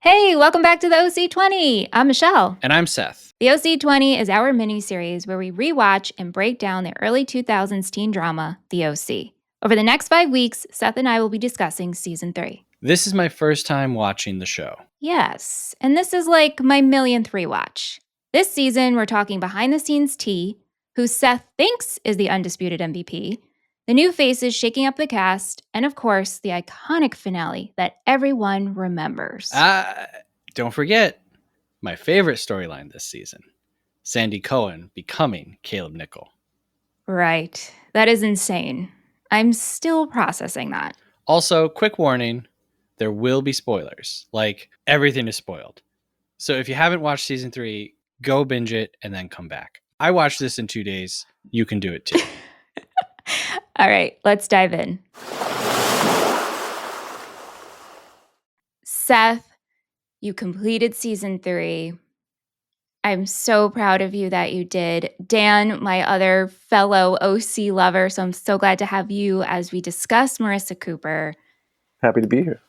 Hey, welcome back to the OC20. I'm Michelle. And I'm Seth. The OC20 is our mini-series where we rewatch and break down the early 2000s teen drama, The OC. Over the next 5 weeks, Seth and I will be discussing Season 3. This is my first time watching the show. Yes, and this is like my millionth rewatch. This season, we're talking behind-the-scenes tea, who Seth thinks is the undisputed MVP, the new faces shaking up the cast, and of course, the iconic finale that everyone remembers. Don't forget, my favorite storyline this season, Sandy Cohen becoming Caleb Nickel. Right. That is insane. I'm still processing that. Also, quick warning, there will be spoilers. Like, everything is spoiled. So if you haven't watched Season 3, go binge it and then come back. I watched this in 2 days. You can do it too. All right, let's dive in. Seth, you completed Season 3. I'm so proud of you that you did. Dan, my other fellow OC lover, so I'm so glad to have you as we discuss Marissa Cooper. Happy to be here.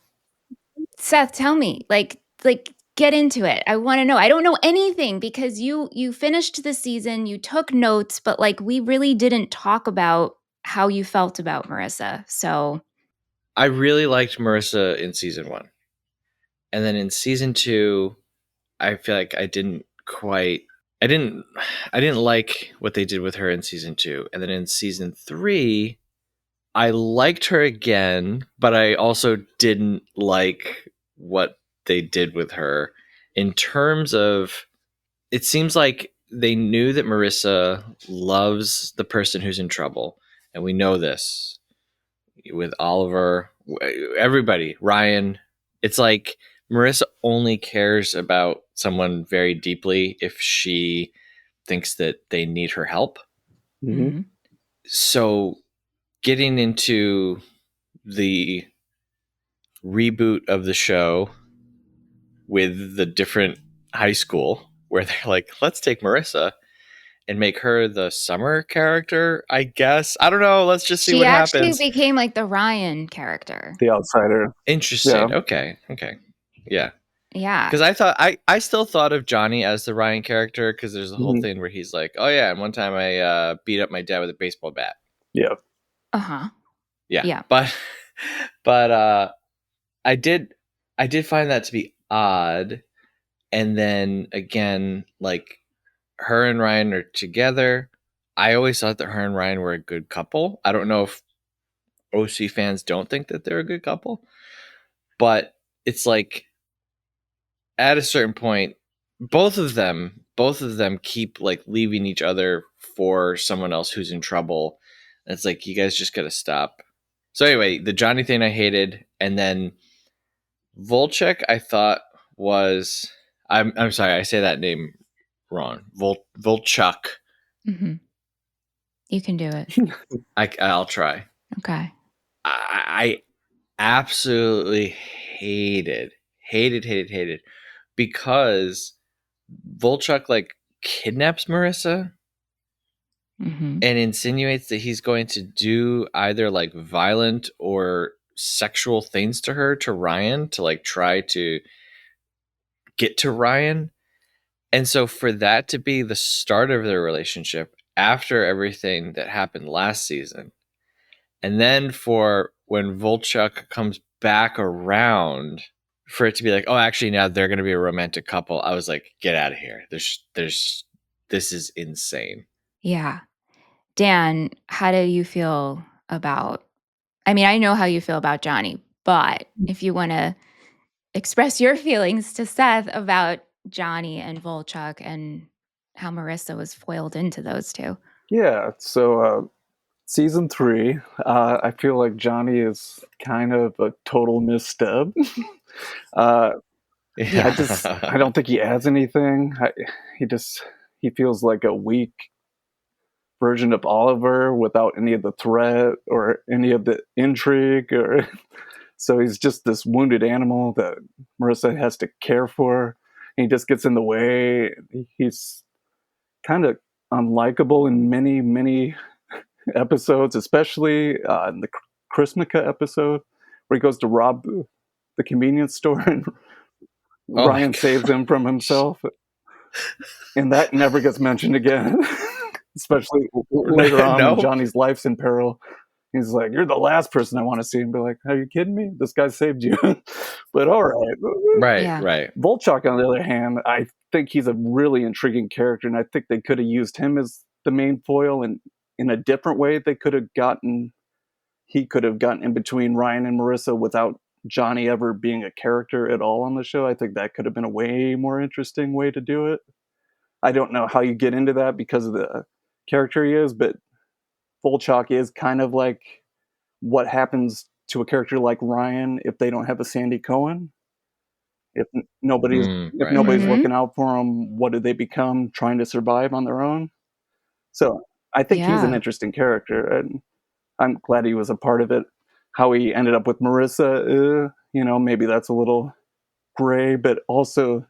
Seth, tell me, like get into it. I want to know. I don't know anything because you finished the season, you took notes, but like we really didn't talk about how you felt about Marissa. So I really liked Marissa in season 1. And then in season 2, I feel like I didn't like what they did with her in season 2. And then in season 3, I liked her again, but I also didn't like what they did with her in terms of, it seems like they knew that Marissa loves the person who's in trouble. And we know this with Oliver, everybody, Ryan. It's like Marissa only cares about someone very deeply if she thinks that they need her help. Mm-hmm. So getting into the reboot of the show with the different high school where they're like, let's take Marissa and make her the summer character, I guess. I don't know. Let's just see what happens. She actually became like the Ryan character. The outsider. Interesting. Yeah. Okay. Yeah. Yeah. Because I still thought of Johnny as the Ryan character because there's a whole thing where he's like, oh yeah, and one time I beat up my dad with a baseball bat. Yeah. Uh-huh. Yeah. But I did find that to be odd. And then again, like her and Ryan are together. I always thought that her and Ryan were a good couple. I don't know if OC fans don't think that they're a good couple, but it's like at a certain point, both of them keep like leaving each other for someone else who's in trouble. And it's like, you guys just got to stop. So anyway, the Johnny thing I hated. And then Volchek, I thought was, I'm sorry, I say that name wrong. Volchuk. Mm-hmm. You can do it. I'll try. Okay. I absolutely hated because Volchuk like kidnaps Marissa and insinuates that he's going to do either like violent or sexual things to her, to Ryan, to like try to get to Ryan. And so for that to be the start of their relationship after everything that happened last season, and then for when Volchuk comes back around, for it to be like, oh, actually now they're going to be a romantic couple, I was like, get out of here. This is insane. Yeah. Dan, how do you feel about, I mean, I know how you feel about Johnny, but if you want to express your feelings to Seth about Johnny and Volchuk and how Marissa was foiled into those two. Yeah. So season 3, I feel like Johnny is kind of a total misstep. I don't think he adds anything. He feels like a weak version of Oliver without any of the threat or any of the intrigue, or so he's just this wounded animal that Marissa has to care for. And he just gets in the way. He's kind of unlikable in many episodes, especially in the Chrismica episode where he goes to rob the convenience store and Oh my Ryan gosh. saves him from himself, and that never gets mentioned again. Especially later on when No. Johnny's life's in peril. He's like, "You're the last person I want to see," and be like, "Are you kidding me? This guy saved you." But all right. Right, Yeah. right. Volchok, on the other hand, I think he's a really intriguing character, and I think they could have used him as the main foil, and in a different way, he could have gotten in between Ryan and Marissa without Johnny ever being a character at all on the show. I think that could have been a way more interesting way to do it. I don't know how you get into that because of the character he is, but Volchok is kind of like what happens to a character like Ryan if they don't have a Sandy Cohen. If nobody's if Right, nobody's right. Mhm. looking out for them, what do they become trying to survive on their own? So I think he's an Yeah. interesting character, and I'm glad he was a part of it. How he ended up with Marissa, maybe that's a little gray, but also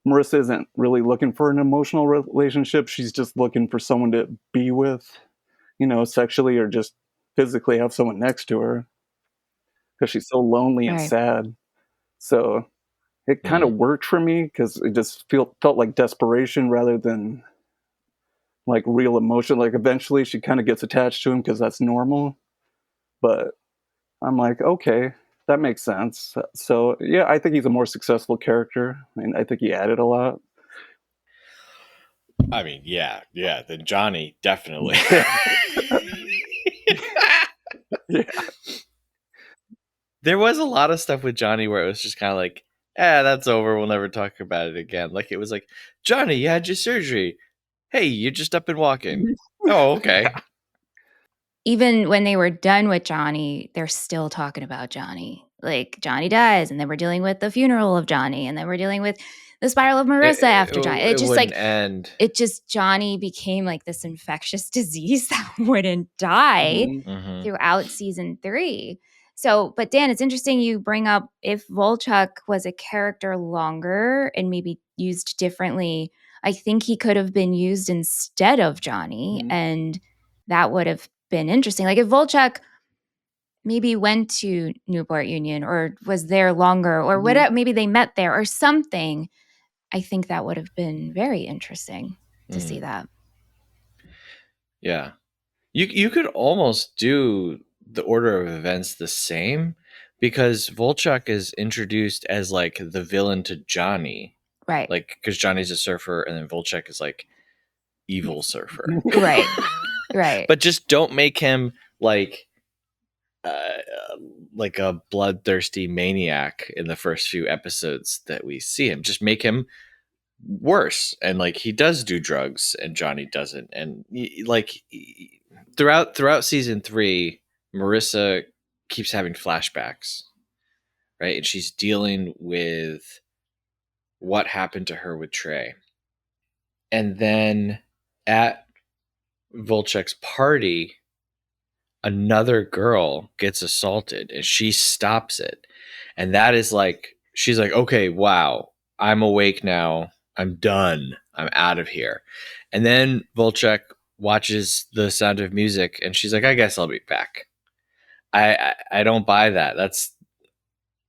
Marissa isn't really looking for an emotional relationship. She's just looking for someone to be with, sexually or just physically have someone next to her because she's so lonely and Right. sad. So it kind of Mm. worked for me because it just felt like desperation rather than like real emotion. Like eventually she kind of gets attached to him because that's normal. But I'm like, okay, that makes sense. So yeah, I think he's a more successful character, and I think he added a lot. I mean, yeah, then Johnny, definitely. Yeah. There was a lot of stuff with Johnny where it was just kind of like, that's over. We'll never talk about it again. Like, it was like, Johnny, you had your surgery. Hey, you're just up and walking. Oh, okay. Yeah. Even when they were done with Johnny, they're still talking about Johnny. Like, Johnny dies, and then we're dealing with the funeral of Johnny, and then we're dealing with the spiral of Marissa after Johnny. It It just, wouldn't like end. Johnny became, like, this infectious disease that wouldn't die Mhm. Mm-hmm. throughout season 3. So, but Dan, it's interesting you bring up if Volchuk was a character longer and maybe used differently, I think he could have been used instead of Johnny, Mhm. and that would have been interesting. Like if Volchuk maybe went to Newport Union or was there longer or Mhm. whatever, maybe they met there or something, I think that would have been very interesting to see Mm. that. Yeah. You could almost do the order of events the same because Volchuk is introduced as like the villain to Johnny. Right. Like, because Johnny's a surfer and then Volchuk is like evil surfer. Right. Right. But just don't make him uh, like a bloodthirsty maniac in the first few episodes that we see him. Just make him worse, and like he does do drugs and Johnny doesn't, and throughout season 3, Marissa keeps having flashbacks, right? And she's dealing with what happened to her with Trey. And then at Volchek's party, another girl gets assaulted and she stops it. And that is like, she's like, okay, wow, I'm awake now. I'm done. I'm out of here. And then Volchek watches The Sound of Music and she's like, I guess I'll be back. I don't buy that.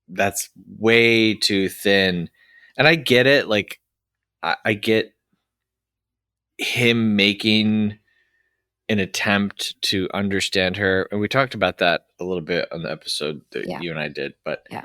That's way too thin. And I get it. Like, I get him making an attempt to understand her, and we talked about that a little bit on the episode that Yeah. you and I did, but Yeah.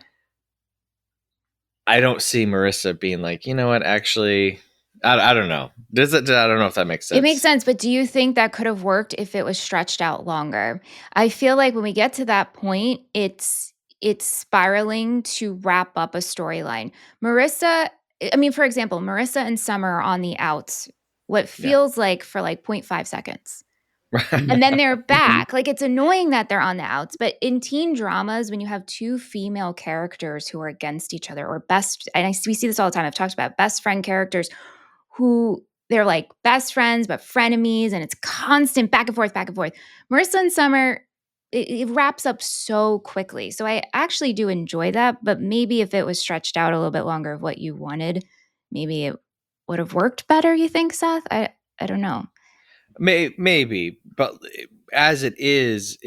I don't see Marissa being like, you know what, actually, I don't know. I don't know if that makes sense. It makes sense, but do you think that could have worked if it was stretched out longer? I feel like when we get to that point, it's spiraling to wrap up a storyline. Marissa, I mean, for example, Marissa and Summer are on the outs, what Yeah. feels like for like 0.5 seconds. Right. And then they're Mhm. back. Like it's annoying that they're on the outs, but in teen dramas, when you have two female characters who are against each other or we see this all the time. I've talked about best friend characters who they're like best friends but frenemies, and it's constant back and forth, back and forth. Marissa and Summer, it wraps up so quickly. So I actually do enjoy that, but maybe if it was stretched out a little bit longer of what you wanted, maybe it would have worked better, you think, Seth? I don't know. Maybe, but as it is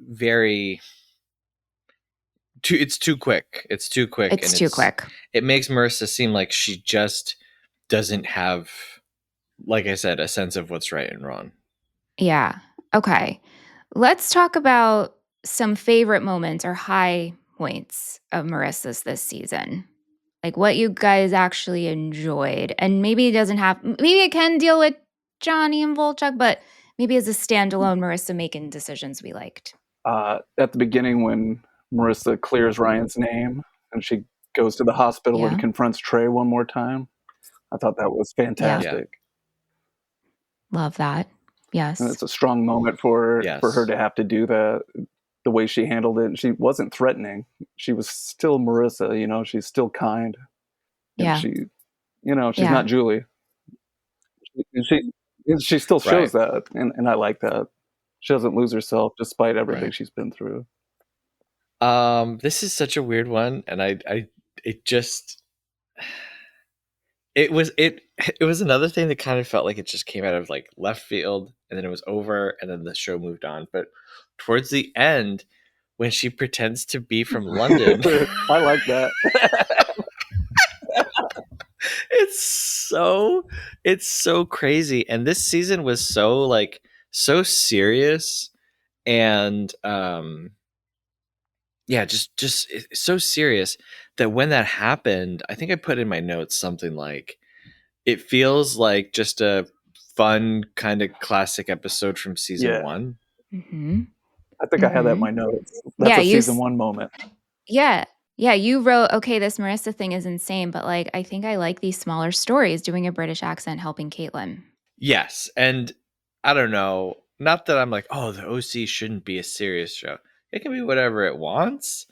very it's too quick. It's too quick. It's too quick. It makes Marissa seem like she just doesn't have, like I said, a sense of what's right and wrong. Yeah. Okay. Let's talk about some favorite moments or high points of Marissa's this season. Like what you guys actually enjoyed. And maybe it doesn't have, maybe it can deal with Johnny and Volchuk, but maybe as a standalone Marissa making decisions we liked. At the beginning, when Marissa clears Ryan's name and she goes to the hospital and confronts Trey one more time, I thought that was fantastic. Love that. Yes. And it's a strong moment for her to have to do that. The way she handled it, she wasn't threatening. She was still Marissa, you know, she's still kind. And she, you know, she's not Julie. She still shows that, and I like that. She doesn't lose herself despite everything she's been through. This is such a weird one, and it was another thing that kind of felt like it just came out of like left field, and then it was over, and then the show moved on. But towards the end, when she pretends to be from London, I like that. It's so crazy, and this season was so serious, and just so serious that when that happened, I think I put in my notes something like, it feels like just a fun kind of classic episode from season 1. Mm-hmm. I think I had that in my notes. That's a season 1 moment. Yeah. Yeah, you wrote, okay, this Marissa thing is insane, but like, I think I like these smaller stories, doing a British accent, helping Caitlin. Yes. And I don't know, not that I'm like, oh, the OC shouldn't be a serious show. It can be whatever it wants.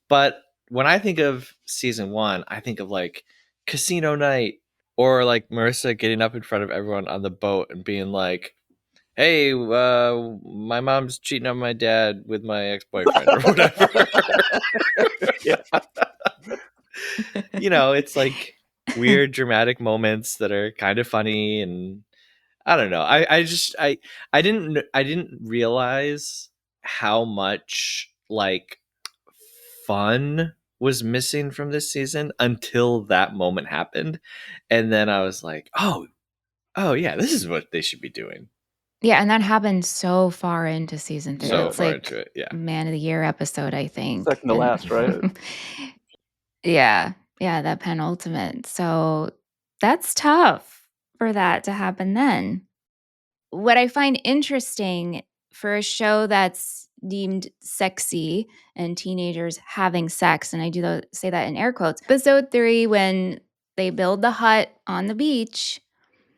But when I think of season 1, I think of like casino night, or like Marissa getting up in front of everyone on the boat and being like, hey, my mom's cheating on my dad with my ex-boyfriend or whatever. You know, it's like weird dramatic moments that are kind of funny, and I don't know. I didn't realize how much like fun was missing from this season until that moment happened, and then I was like, oh yeah, this is what they should be doing. Yeah, and that happened so far into season 3. So it's far like into it, yeah. Man of the Year episode, I think. Second to last, right? Yeah, that penultimate. So that's tough for that to happen then. What I find interesting for a show that's deemed sexy and teenagers having sex, and I do say that in air quotes, episode 3, when they build the hut on the beach.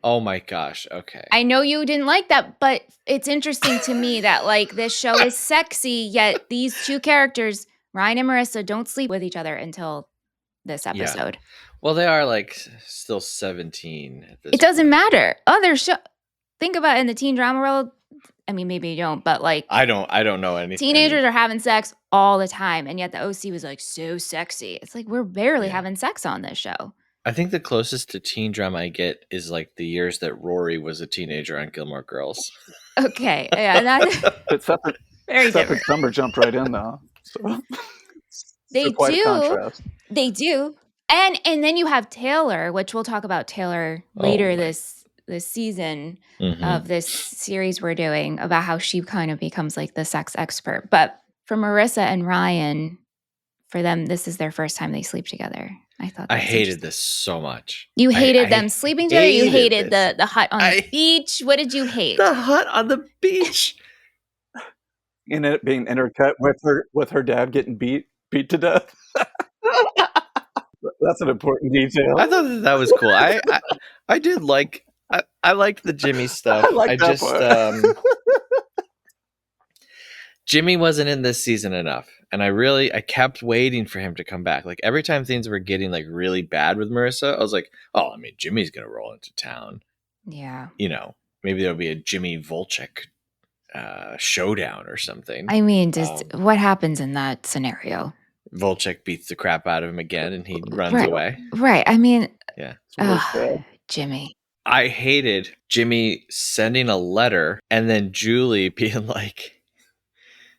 Oh my gosh, okay. I know you didn't like that, but it's interesting to me that like this show is sexy, yet these two characters, Ryan and Marissa, don't sleep with each other until this episode. Yeah. Well, they are like still 17 at this It doesn't point. matter. Other show, think about it in the teen drama world. I mean, maybe you don't, but like I don't know anything. Teenagers are having sex all the time, and yet the OC was like so sexy. It's like we're barely having sex on this show. I think the closest to teen drama I get is like the years that Rory was a teenager on Gilmore Girls. Okay, yeah, But very Seth different. and Summer jumped right in though. So They quite a do. contrast. They do. And then you have Taylor, which we'll talk about Taylor later this season of this series we're doing, about how she kind of becomes like the sex expert. But for Marissa and Ryan, for them, this is their first time they sleep together. I hated this so much. You hated them sleeping together? You hated the hut on the beach? What did you hate? The hut on the beach. And it being intercut with her dad getting beat to death. That's an important detail. I thought that was cool. I did like I liked the Jimmy stuff. Jimmy wasn't in this season enough, and I kept waiting for him to come back. Like every time things were getting like really bad with Marissa, I was like, oh, I mean, Jimmy's gonna roll into town. Yeah, you know, maybe there'll be a Jimmy Volchuk showdown or something. I mean, what happens in that scenario? Volchuk beats the crap out of him again, and he runs away. Right. I mean, yeah. Jimmy. I hated Jimmy sending a letter and then Julie being like,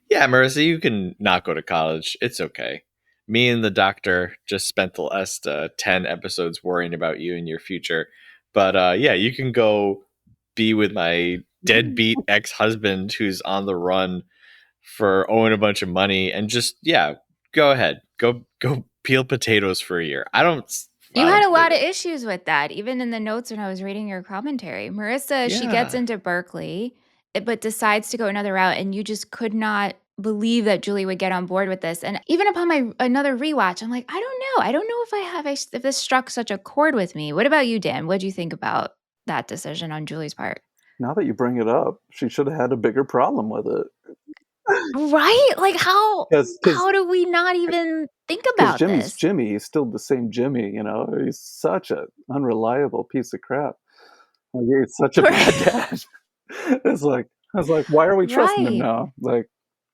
yeah, Marissa, you can not go to college. It's okay. me and the doctor just spent the last 10 episodes worrying about you and your future. But yeah, you can go be with my deadbeat ex-husband who's on the run for owing a bunch of money, and just, yeah, go ahead. Go peel potatoes for a year. I don't You had a lot believe of it. issues with that, even in the notes when I was reading your commentary. Marissa, she gets Yeah. into Berkeley, but decides to go another route, and you just could not believe that Julie would get on board with this. And even upon my another rewatch, I'm like, I don't know. I don't know if this struck such a chord with me. What about you, Dan? What do you think about that decision on Julie's part? Now that you bring it up, she should have had a bigger problem with it. Right? Like how Because do we not even think because about Jimmy's this? Jimmy. He's still the same Jimmy. You know, he's such an unreliable piece of crap. Like, he's such a bad dad. It's like I was like, why are we trusting him Right. now?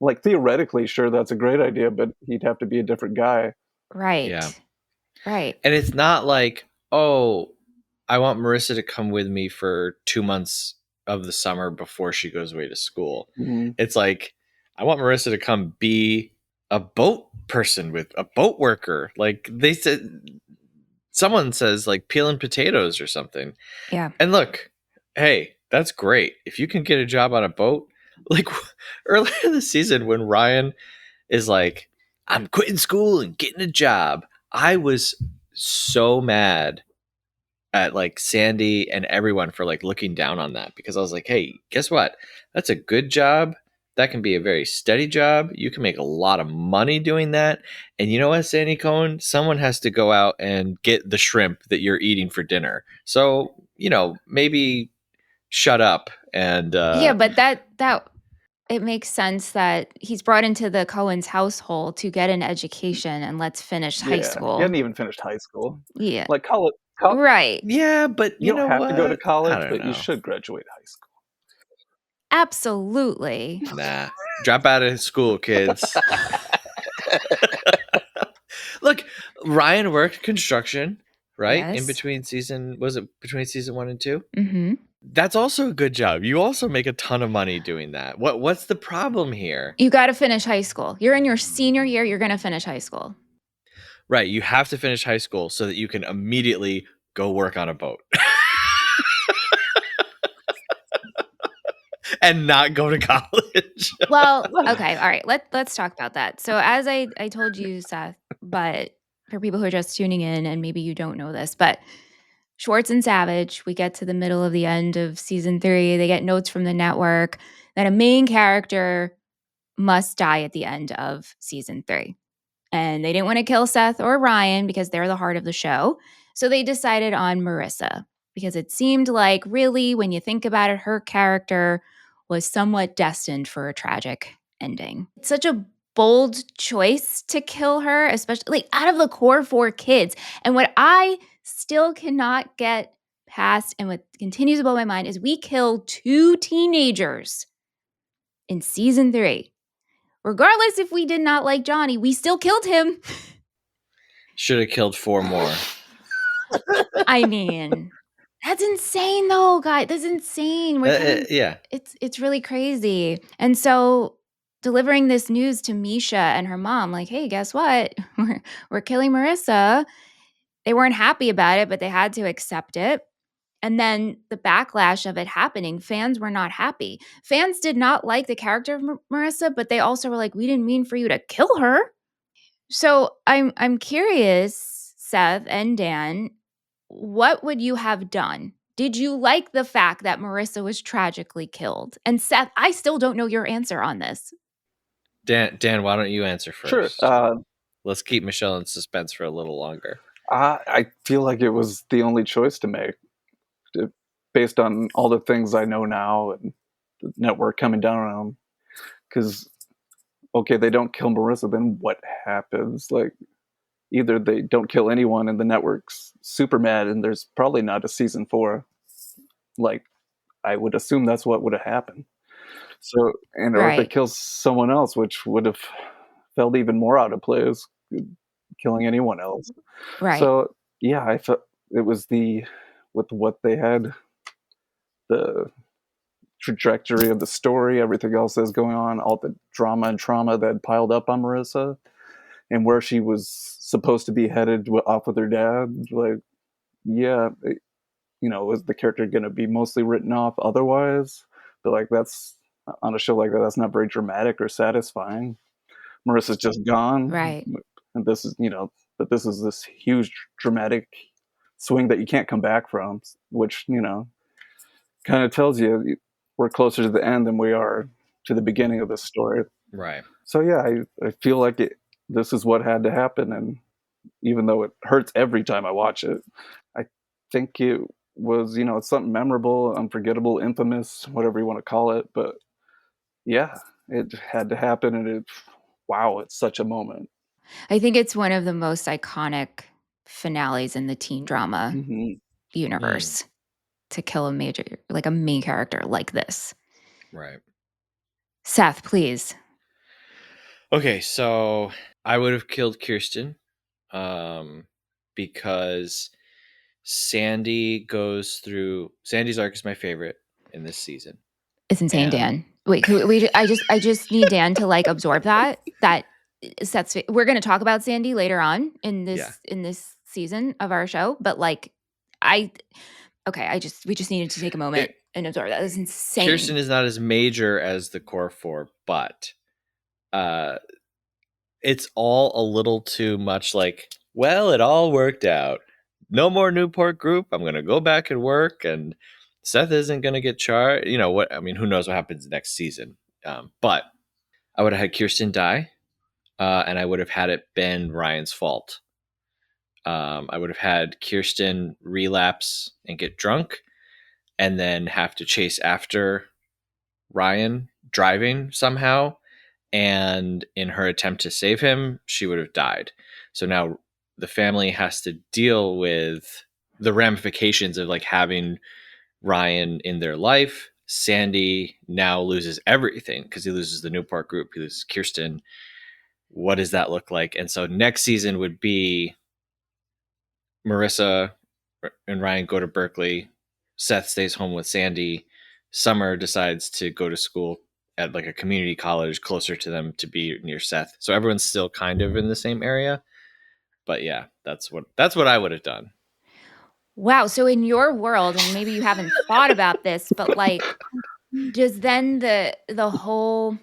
Like theoretically, sure, that's a great idea, but he'd have to be a different guy. Yeah. Right. Right. And it's not like, oh, I want Marissa to come with me for 2 months of the summer before she goes away to school. Hmm. It's like, I want Marissa to come be a boat person, with a boat worker. Like they said, someone says, like, peeling potatoes or something. Yeah. And look, hey, that's great. If you can get a job on a boat, like earlier in the season when Ryan is like, I'm quitting school and getting a job, I was so mad at like Sandy and everyone for like looking down on that, because I was like, hey, guess what? That's a good job. That can be a very steady job. You can make a lot of money doing that. And you know what, Sandy Cohen? Someone has to go out and get the shrimp that you're eating for dinner. So, maybe shut up and Yeah, but that it makes sense that he's brought into the Cohen's household to get an education and let's finish high Yeah, he school. hadn't even finished high school. Yeah. Like Right. yeah, but you you don't know have to go to what? I college, don't but you know. should graduate high school. Absolutely. Nah. Drop out of school, kids. Look, Ryan worked construction, right? In Yes. between season, was it between season 1 and 2? Mhm. That's also a good job. You also make a ton of money doing that. What's the problem here? You got to finish high school. You're in your senior year, you're going to finish high school. Right, you have to finish high school so that you can immediately go work on a boat. And not go to college. Well, okay, all right. Let's talk about that. So as I told you, Seth, but for people who are just tuning in and maybe you don't know this, but Schwartz and Savage, we get to the middle of the end of season 3. They get notes from the network that a main character must die at the end of season 3. And they didn't want to kill Seth or Ryan because they're the heart of the show. So they decided on Marissa because it seemed like, really, when you think about it, her character was somewhat destined for a tragic ending. It's such a bold choice to kill her, especially like out of the core 4 kids. And what I still cannot get past and what continues to blow my mind is we killed 2 teenagers in season 3. Regardless if we did not like Johnny, we still killed him. Should have killed 4 more. I mean, that's insane though, guys. That's insane. Yeah. It's really crazy. And so delivering this news to Misha and her mom, like, hey, guess what? We're killing Marissa. They weren't happy about it, but they had to accept it. And then the backlash of it happening, fans were not happy. Fans did not like the character of Marissa, but they also were like, we didn't mean for you to kill her. So I'm curious, Seth and Dan, what would you have done? Did you like the fact that Marissa was tragically killed? And Seth, I still don't know your answer on this. Dan, why don't you answer Sure. first? Let's keep Michelle in suspense for a little longer. I feel like it was the only choice to make, based on all the things I know now and the network coming down on them. Because, okay, they don't kill Marissa, then what happens? Like, either they don't kill anyone and the network's super mad and there's probably not a season 4. Like, I would assume that's what would have happened. So, or if they Right. kill someone else, which would have felt even more out of place, killing anyone else. Right. So, yeah, I felt it was with what they had, the trajectory of the story, everything else that's going on, all the drama and trauma that had piled up on Marissa. and where she was supposed to be headed off with her dad. Like, yeah, is the character going to be mostly written off otherwise? But like, that's on a show like that, that's not very dramatic or satisfying. Marissa's just gone, Right. and but this is this huge dramatic swing that you can't come back from, which kind of tells you we're closer to the end than we are to the beginning of this story. Right. So yeah, I feel like this is what had to happen, and even though it hurts every time I watch it, I think it was it's something memorable, unforgettable, infamous, whatever you want to call it. But yeah, it had to happen, and it's such a moment. I think it's one of the most iconic finales in the teen drama universe to kill a main character like this. Right. Seth, please. Okay, so I would have killed Kirsten because Sandy's arc is my favorite in this season. It's insane, Dan. Wait, I just need Dan to like absorb that Seth's. We're going to talk about Sandy later on in this season of our show, but like we just needed to take a moment and absorb that. It's insane. Kirsten is not as major as the core four, but it's all a little too much like, well, it all worked out. No more Newport Group. I'm going to go back and work, and Seth isn't going to get charged. You know what? I mean, who knows what happens next season? But I would have had Kirsten die, and I would have had it been Ryan's fault. I would have had Kirsten relapse and get drunk, and then have to chase after Ryan driving somehow. And in her attempt to save him, she would have died. So now the family has to deal with the ramifications of like having Ryan in their life. Sandy now loses everything because he loses the Newport Group. He loses Kirsten. What does that look like? And so next season would be Marissa and Ryan go to Berkeley. Seth stays home with Sandy. Summer decides to go to school at like a community college closer to them to be near Seth. So everyone's still kind of in the same area. But yeah, that's what I would have done. Wow. So in your world, and maybe you haven't thought about this, but like, does then the whole,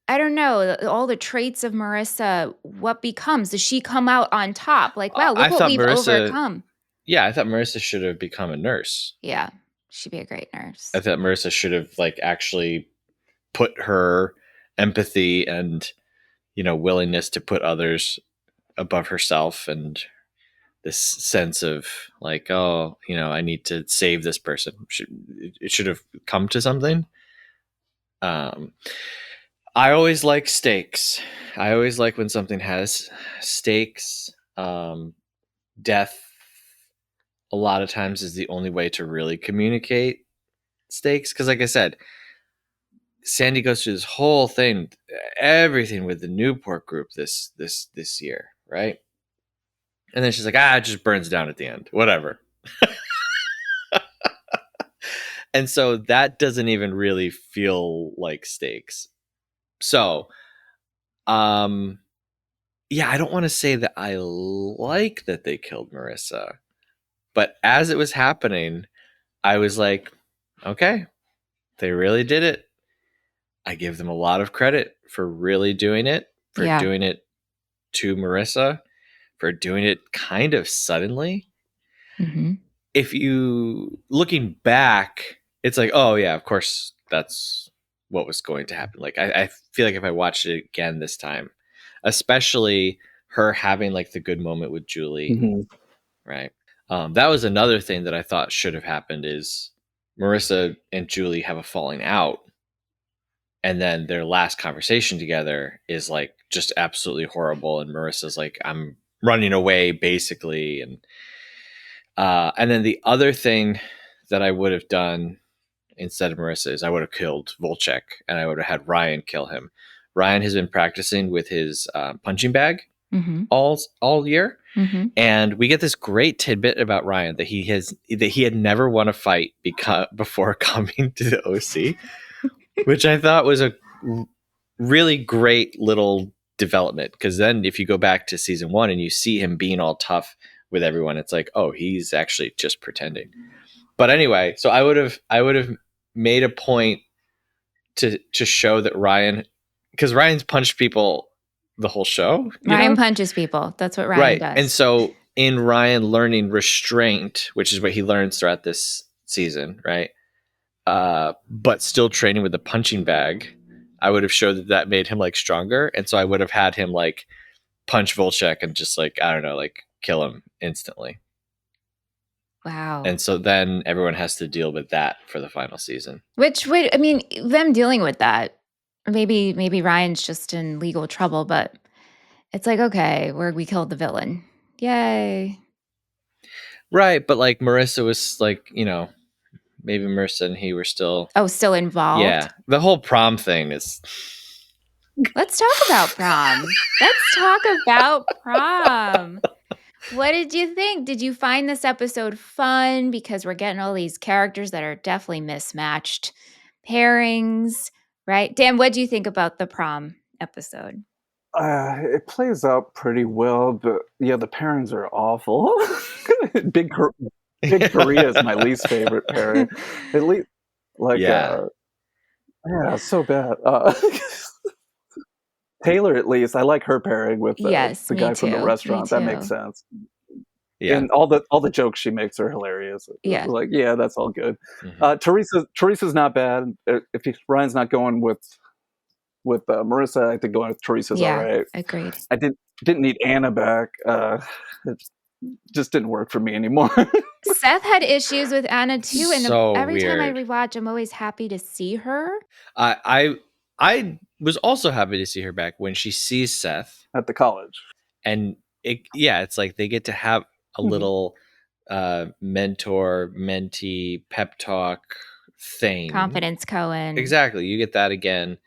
I don't know, all the traits of Marissa, what becomes? Does she come out on top? Like, wow, look what we've overcome. Yeah, I thought Marissa should have become a nurse. Yeah, she'd be a great nurse. I thought Marissa should have like actually put her empathy and willingness to put others above herself and this sense of like, oh, I need to save this person. It should have come to something. I always like stakes. I always like when something has stakes. Death a lot of times is the only way to really communicate stakes. Because like I said, Sandy goes through this whole thing, everything with the Newport Group this year, right? And then she's like, it just burns down at the end. Whatever. And so that doesn't even really feel like stakes. So, yeah, I don't want to say that I like that they killed Marissa. But as it was happening, I was like, okay, they really did it. I give them a lot of credit for really doing it, for doing it to Marissa, for doing it kind of suddenly. Mm-hmm. If you, looking back, it's like, oh yeah, of course that's what was going to happen. Like I feel like if I watched it again this time, especially her having like the good moment with Julie, right? That was another thing that I thought should have happened is Marissa and Julie have a falling out. And then their last conversation together is like just absolutely horrible. And Marissa's like, I'm running away basically. And then the other thing that I would have done instead of Marissa is I would have killed Volchek and I would have had Ryan kill him. Ryan has been practicing with his punching bag all year. Mm-hmm. And we get this great tidbit about Ryan that he had never won a fight before coming to the OC, which I thought was a really great little development. Because then if you go back to season 1 and you see him being all tough with everyone, it's like, oh, he's actually just pretending. But anyway, so I would have made a point to show that Ryan, because Ryan's punched people the whole show. Ryan punches people. That's what Ryan does. And so in Ryan learning restraint, which is what he learns throughout this season, right? But still training with the punching bag, I would have showed that made him like stronger. And so I would have had him like punch Volchek and just like, I don't know, like kill him instantly. Wow. And so then everyone has to deal with that for the final season. Which would, I mean, them dealing with that, maybe Ryan's just in legal trouble, but it's like, okay, we killed the villain. Yay. Right. But like Marissa was like, you know, maybe Marissa and he were still. Oh, still involved? Yeah. The whole prom thing is. Let's talk about prom. Let's talk about prom. What did you think? Did you find this episode fun? Because we're getting all these characters that are definitely mismatched pairings, right? Dan, what do you think about the prom episode? It plays out pretty well, but yeah, the pairings are awful. Big Korea is my least favorite pairing. At least, like, yeah, so bad. Taylor, at least, I like her pairing with the guy from the restaurant. That makes sense. Yeah, and all the jokes she makes are hilarious. Yeah, like, yeah, that's all good. Mm-hmm. Teresa's not bad. If Ryan's not going with Marissa, I think going with Teresa's all right. Agreed. I didn't need Anna back. It just didn't work for me anymore. Seth had issues with Anna too, and every weird. time I rewatch, I'm always happy to see her. I was also happy to see her back when she sees Seth at the college, and it's like they get to have a little mentor mentee pep talk thing. Confidence Cohen. Exactly, you get that again.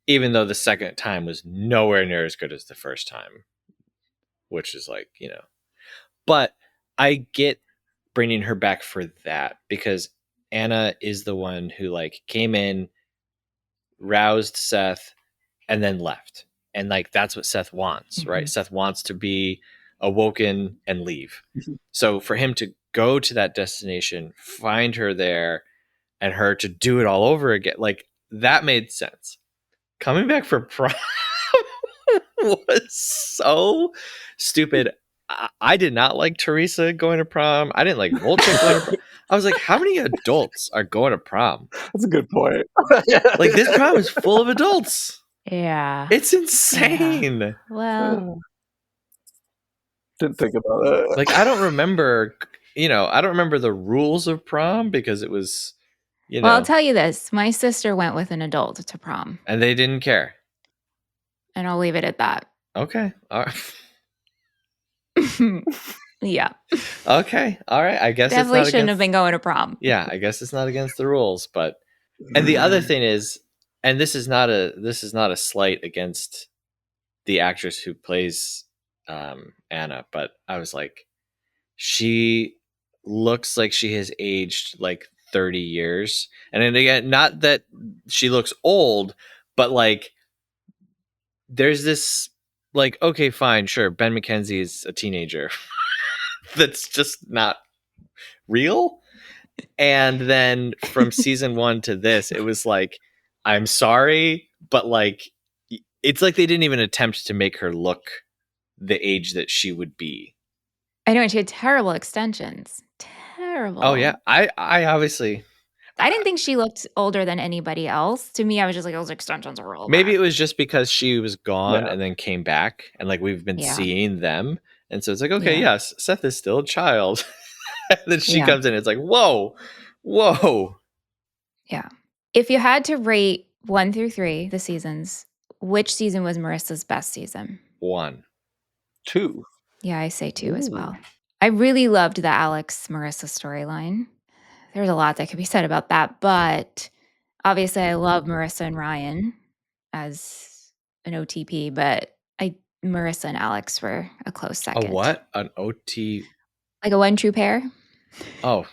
Even though the second time was nowhere near as good as the first time, which is like, you know, but I get bringing her back for that because Anna is the one who like came in, roused Seth, and then left. And like, that's what Seth wants, right? Seth wants to be awoken and leave. So for him to go to that destination, find her there, and her to do it all over again, like that made sense. Coming back for prom was so stupid. I did not like Teresa going to prom. I didn't like Volchek going to prom. I was like, how many adults are going to prom? That's a good point. Like, this prom is full of adults. Yeah. It's insane. Yeah. Well. Didn't think about it. Like, I don't remember the rules of prom because it was... You know. Well, I'll tell you this. My sister went with an adult to prom. And they didn't care. And I'll leave it at that. Okay. All right. Yeah. Okay. All right. I guess definitely shouldn't have been going to prom. Yeah, I guess it's not against the rules, but and the other thing is, and this is not a slight against the actress who plays Anna, but I was like, she looks like she has aged like 30 years. And then again, not that she looks old, but like there's this like, okay, fine, sure, Ben McKenzie is a teenager. That's just not real. And then from season 1 to this, it was like, I'm sorry, but like it's like they didn't even attempt to make her look the age that she would be. I know, and she had terrible extensions. Terrible. Oh yeah. I obviously I didn't think she looked older than anybody else. To me, I was just like, those extensions are real. Maybe it was just because she was gone and then came back, and like we've been seeing them, and so it's like, okay, yes, Seth is still a child. And then she comes in, it's like, whoa. Yeah. If you had to rate 1 through 3 the seasons, which season was Marissa's best season? 1. 2. Yeah, I say 2 as well. I really loved the Alex Marissa storyline. There's a lot that could be said about that, but obviously I love Marissa and Ryan as an OTP, but Marissa and Alex were a close second. A what? An OT? Like a one true pair? Oh.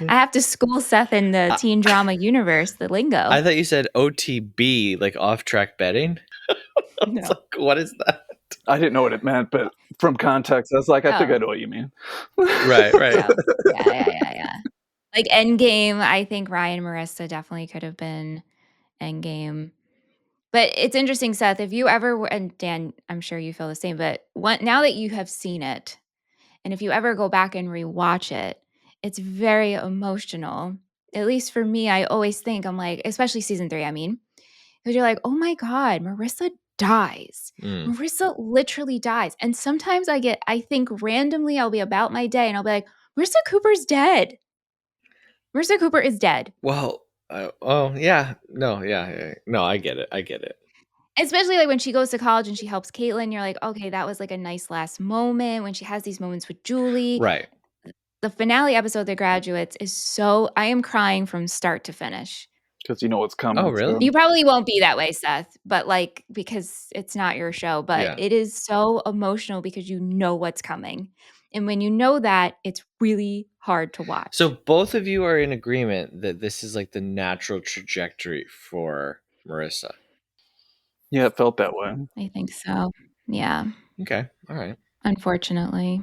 I have to school Seth in the teen drama universe, the lingo. I thought you said OTB, like off-track betting. No. Like, what is that? I didn't know what it meant, but from context, I was like, I think I know what you mean. Right. Yeah. Like Endgame, I think Ryan and Marissa definitely could have been Endgame. But it's interesting, Seth, if you ever, and Dan, I'm sure you feel the same, but now that you have seen it, and if you ever go back and rewatch it, it's very emotional. At least for me, I always think, I'm like, especially season 3, I mean, because you're like, oh my God, Marissa dies. Marissa literally dies. And sometimes I think randomly I'll be about my day and I'll be like, Marissa Cooper's dead. Marissa Cooper is dead. Well, yeah. No, yeah. No, I get it. Especially like when she goes to college and she helps Caitlin, you're like, okay, that was like a nice last moment when she has these moments with Julie. Right. The finale episode, The Graduates, is so, I am crying from start to finish. Because you know what's coming. Oh, really? You probably won't be that way, Seth, but like, because it's not your show, but Yeah. it is so emotional because you know what's coming. And when you know that, it's really hard to watch. So both of you are in agreement that this is like the natural trajectory for Marissa. Yeah, it felt that way. I think so. Yeah. Okay. All right. Unfortunately.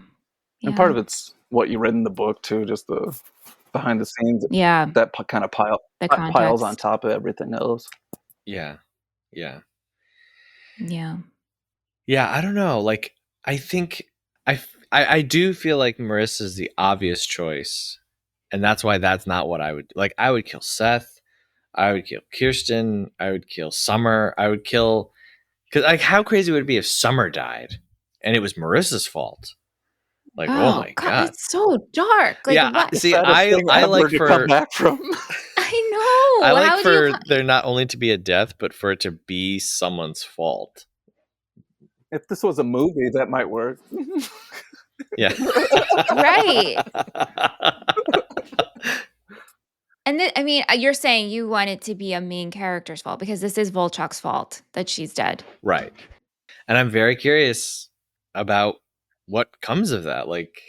And part of it's what you read in the book too, just the behind the scenes. Yeah. That kind of piles context. on top of everything else. Yeah. Yeah. Yeah, I don't know. Like, I think I do feel like Marissa's the obvious choice, and that's why that's not what I would like. I would kill Seth. I would kill Kirsten. I would kill Summer. I would kill because like how crazy would it be if Summer died and it was Marissa's fault? Like, oh my God, it's so dark. Like, yeah. what? See, I like to for come back from. I know. I like How for there not only to be a death, but for it to be someone's fault. If this was a movie, that might work. Yeah. Right. And then, I mean, you're saying you want it to be a main character's fault because this is Volchok's fault that she's dead. Right. And I'm very curious about what comes of that. Like,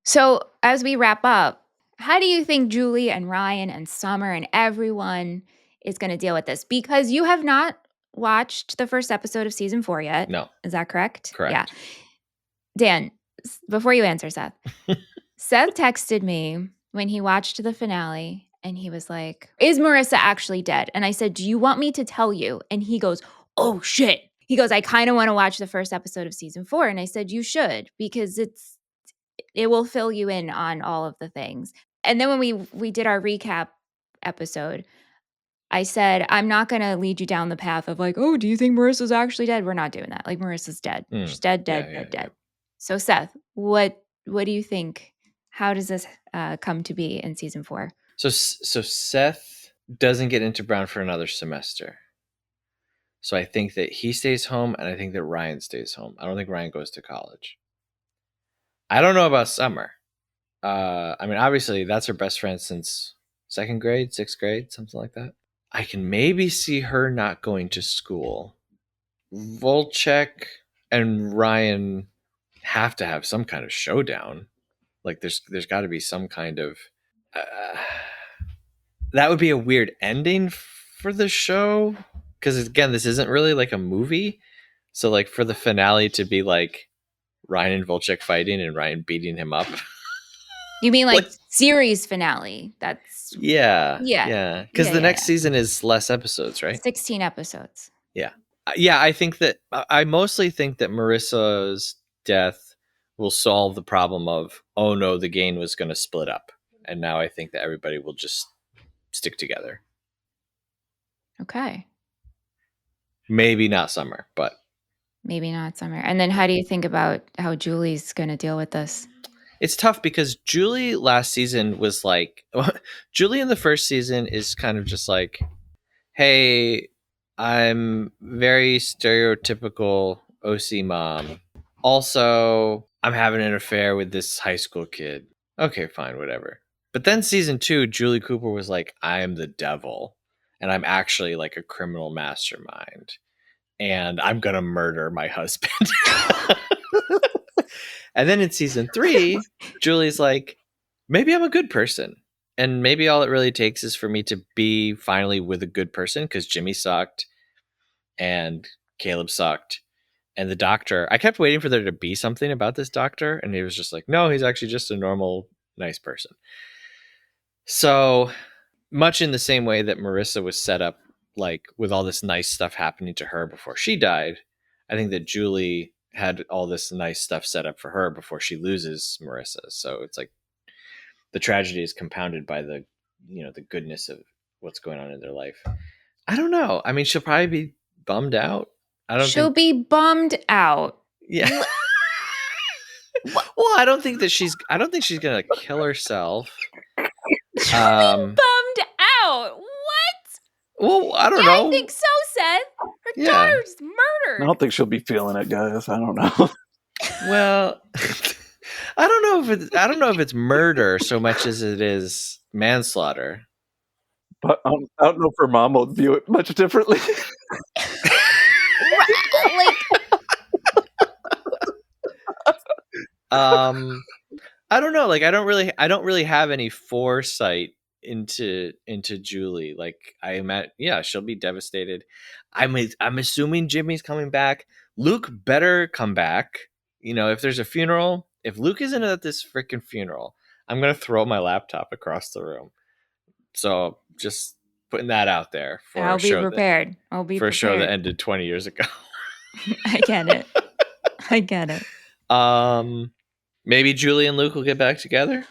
so as we wrap up, how do you think Julie and Ryan and Summer and everyone is going to deal with this? Because you have not watched the first episode of season 4 yet. No. Is that correct? Correct. Yeah. Dan, before you answer, Seth, Seth texted me when he watched the finale and he was like, is Marissa actually dead? And I said, do you want me to tell you? And he goes, oh shit. He goes, I kind of want to watch the first episode of season 4. And I said, you should, because it will fill you in on all of the things. And then when we did our recap episode, I said, I'm not going to lead you down the path of like, oh, do you think Marissa's actually dead? We're not doing that. Like, Marissa's dead. She's dead. So Seth, what do you think? How does this come to be in season 4? So Seth doesn't get into Brown for another semester. So I think that he stays home, and I think that Ryan stays home. I don't think Ryan goes to college. I don't know about Summer. I mean, obviously, that's her best friend since 2nd grade, 6th grade, something like that. I can maybe see her not going to school. Volchek and Ryan have to have some kind of showdown. Like, there's got to be some kind of... that would be a weird ending for the show. Because, again, this isn't really like a movie. So, like, for the finale to be, like, Ryan and Volchek fighting and Ryan beating him up. You mean like series finale? That's... Yeah. Because the next season is less episodes, right? 16 episodes. Yeah. Yeah, I mostly think that Marissa's death will solve the problem of, oh no, the gang was going to split up. And now I think that everybody will just stick together. Okay. Maybe not Summer, but. Maybe not Summer. And then how do you think about how Julie's going to deal with this? It's tough because Julie last season was like, Julie in the first season is kind of just like, hey, I'm very stereotypical OC mom. Also, I'm having an affair with this high school kid. Okay, fine, whatever. But then season 2, Julie Cooper was like, I am the devil. And I'm actually like a criminal mastermind. And I'm going to murder my husband. And then in season 3, Julie's like, maybe I'm a good person. And maybe all it really takes is for me to be finally with a good person because Jimmy sucked and Caleb sucked. And the doctor, I kept waiting for there to be something about this doctor, and he was just like, no, he's actually just a normal, nice person. So much in the same way that Marissa was set up, like with all this nice stuff happening to her before she died, I think that Julie had all this nice stuff set up for her before she loses Marissa. So it's like the tragedy is compounded by the, the goodness of what's going on in their life. I don't know. I mean, she'll probably be bummed out. She'll be bummed out. Yeah. Well, I don't think she's gonna kill herself. She'll be bummed out. What? Well, I don't know. I think so, Seth. Her daughter's murdered. I don't think she'll be feeling it, guys. I don't know. Well, I don't know if it's murder so much as it is manslaughter. But I don't know if her mom would view it much differently. I don't know. Like, I don't really have any foresight into Julie. Like, I imagine, she'll be devastated. I'm assuming Jimmy's coming back. Luke better come back. If there's a funeral, if Luke isn't at this freaking funeral, I'm gonna throw my laptop across the room. So just putting that out there for I'll be prepared. For a show that ended 20 years ago. I get it. Maybe Julie and Luke will get back together.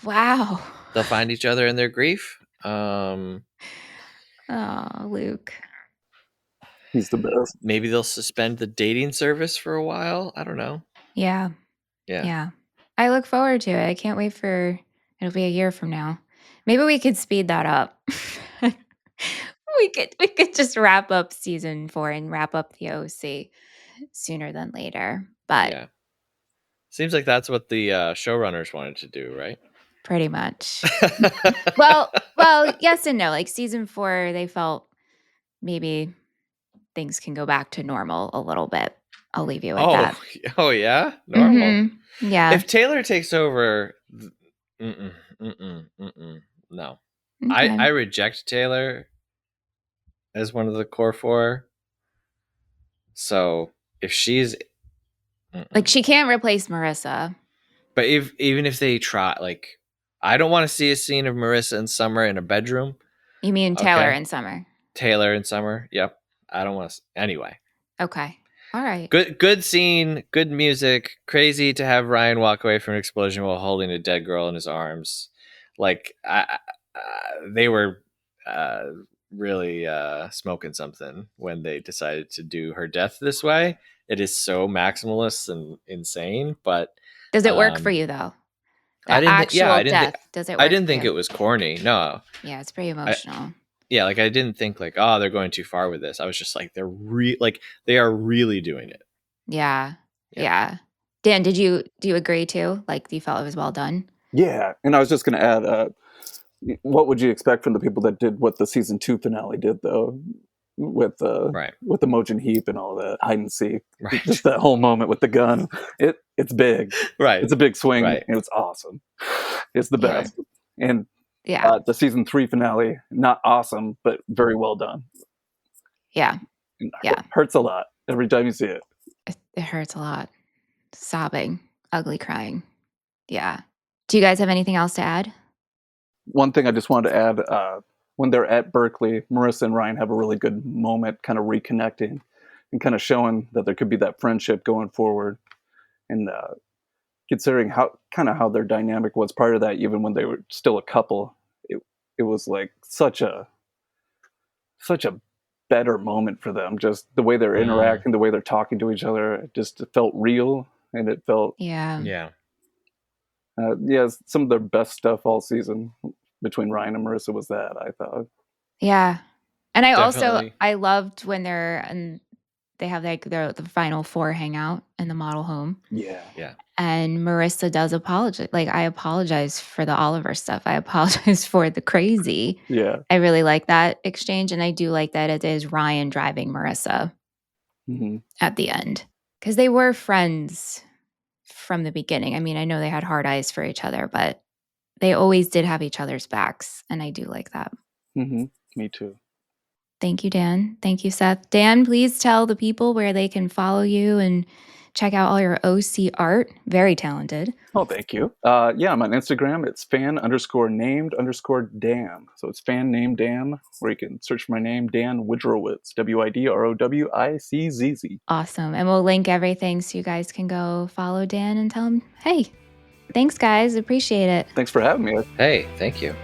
Wow. They'll find each other in their grief. Oh, Luke. He's the best. Maybe they'll suspend the dating service for a while. I don't know. Yeah. I look forward to it. I can't wait it'll be a year from now. Maybe we could speed that up. we could just wrap up season 4 and wrap up the OC sooner than later. But yeah. Seems like that's what the showrunners wanted to do, right? Pretty much. well, yes and no. Like season 4, they felt maybe things can go back to normal a little bit. I'll leave you with that. Oh yeah, normal. Mm-hmm. Yeah. If Taylor takes over, no. Okay. I reject Taylor as one of the core 4. So if she's like, she can't replace Marissa. But even if they try, like, I don't want to see a scene of Marissa and Summer in a bedroom. You mean Taylor and Summer? Taylor and Summer. Yep. I don't want to. Anyway. Okay. All right. Good scene. Good music. Crazy to have Ryan walk away from an explosion while holding a dead girl in his arms. Like, they were really smoking something when they decided to do her death this way. It is so maximalist and insane, but does it work for you though? I didn't does it work? I didn't think it was corny. No. Yeah, it's pretty emotional. Like I didn't think like, oh, they're going too far with this. I was just like, they are really doing it. Yeah. Dan, do you agree too? Like, do you felt it was well done? Yeah, and I was just going to add, what would you expect from the people that did what the season 2 finale did, though, with the Mojin Heap and all that hide and seek, just that whole moment with the gun. It's big, right? It's a big swing, and it's awesome. It's the best, and the season 3 finale, not awesome, but very well done. Yeah. Hurts a lot every time you see it. It hurts a lot. Sobbing, ugly crying. Yeah. Do you guys have anything else to add? One thing I just wanted to add, when they're at Berkeley, Marissa and Ryan have a really good moment kind of reconnecting and kind of showing that there could be that friendship going forward. And considering how their dynamic was prior to that, even when they were still a couple, it was like such a better moment for them. Just the way they're interacting, the way they're talking to each other, it felt real, and it felt some of their best stuff all season between Ryan and Marissa was that, I thought. Yeah. And I loved when they have like the final 4 hangout in the model home. Yeah. And Marissa does apologize. Like, I apologize for the Oliver stuff. I apologize for the crazy. Yeah. I really like that exchange. And I do like that it is Ryan driving Marissa at the end. Because they were friends from the beginning. I mean, I know they had hard eyes for each other, but they always did have each other's backs. And I do like that. Me too. Thank you, Dan. Thank you, Seth. Dan, please tell the people where they can follow you and check out all your OC art. Very talented. Oh, thank you. Yeah, I'm on Instagram. It's fan_named_Dan. So it's fan named Dan, where you can search for my name, Dan Widrowitz, WIDROWICZZ. Awesome. And we'll link everything so you guys can go follow Dan and tell him, hey, thanks, guys. Appreciate it. Thanks for having me. Hey, thank you.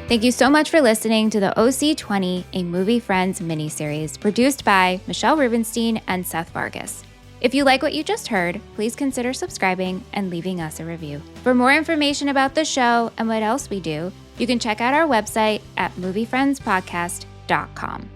Thank you so much for listening to the OC20, a Movie Friends miniseries produced by Michelle Rubenstein and Seth Vargas. If you like what you just heard, please consider subscribing and leaving us a review. For more information about the show and what else we do, you can check out our website at moviefriendspodcast.com.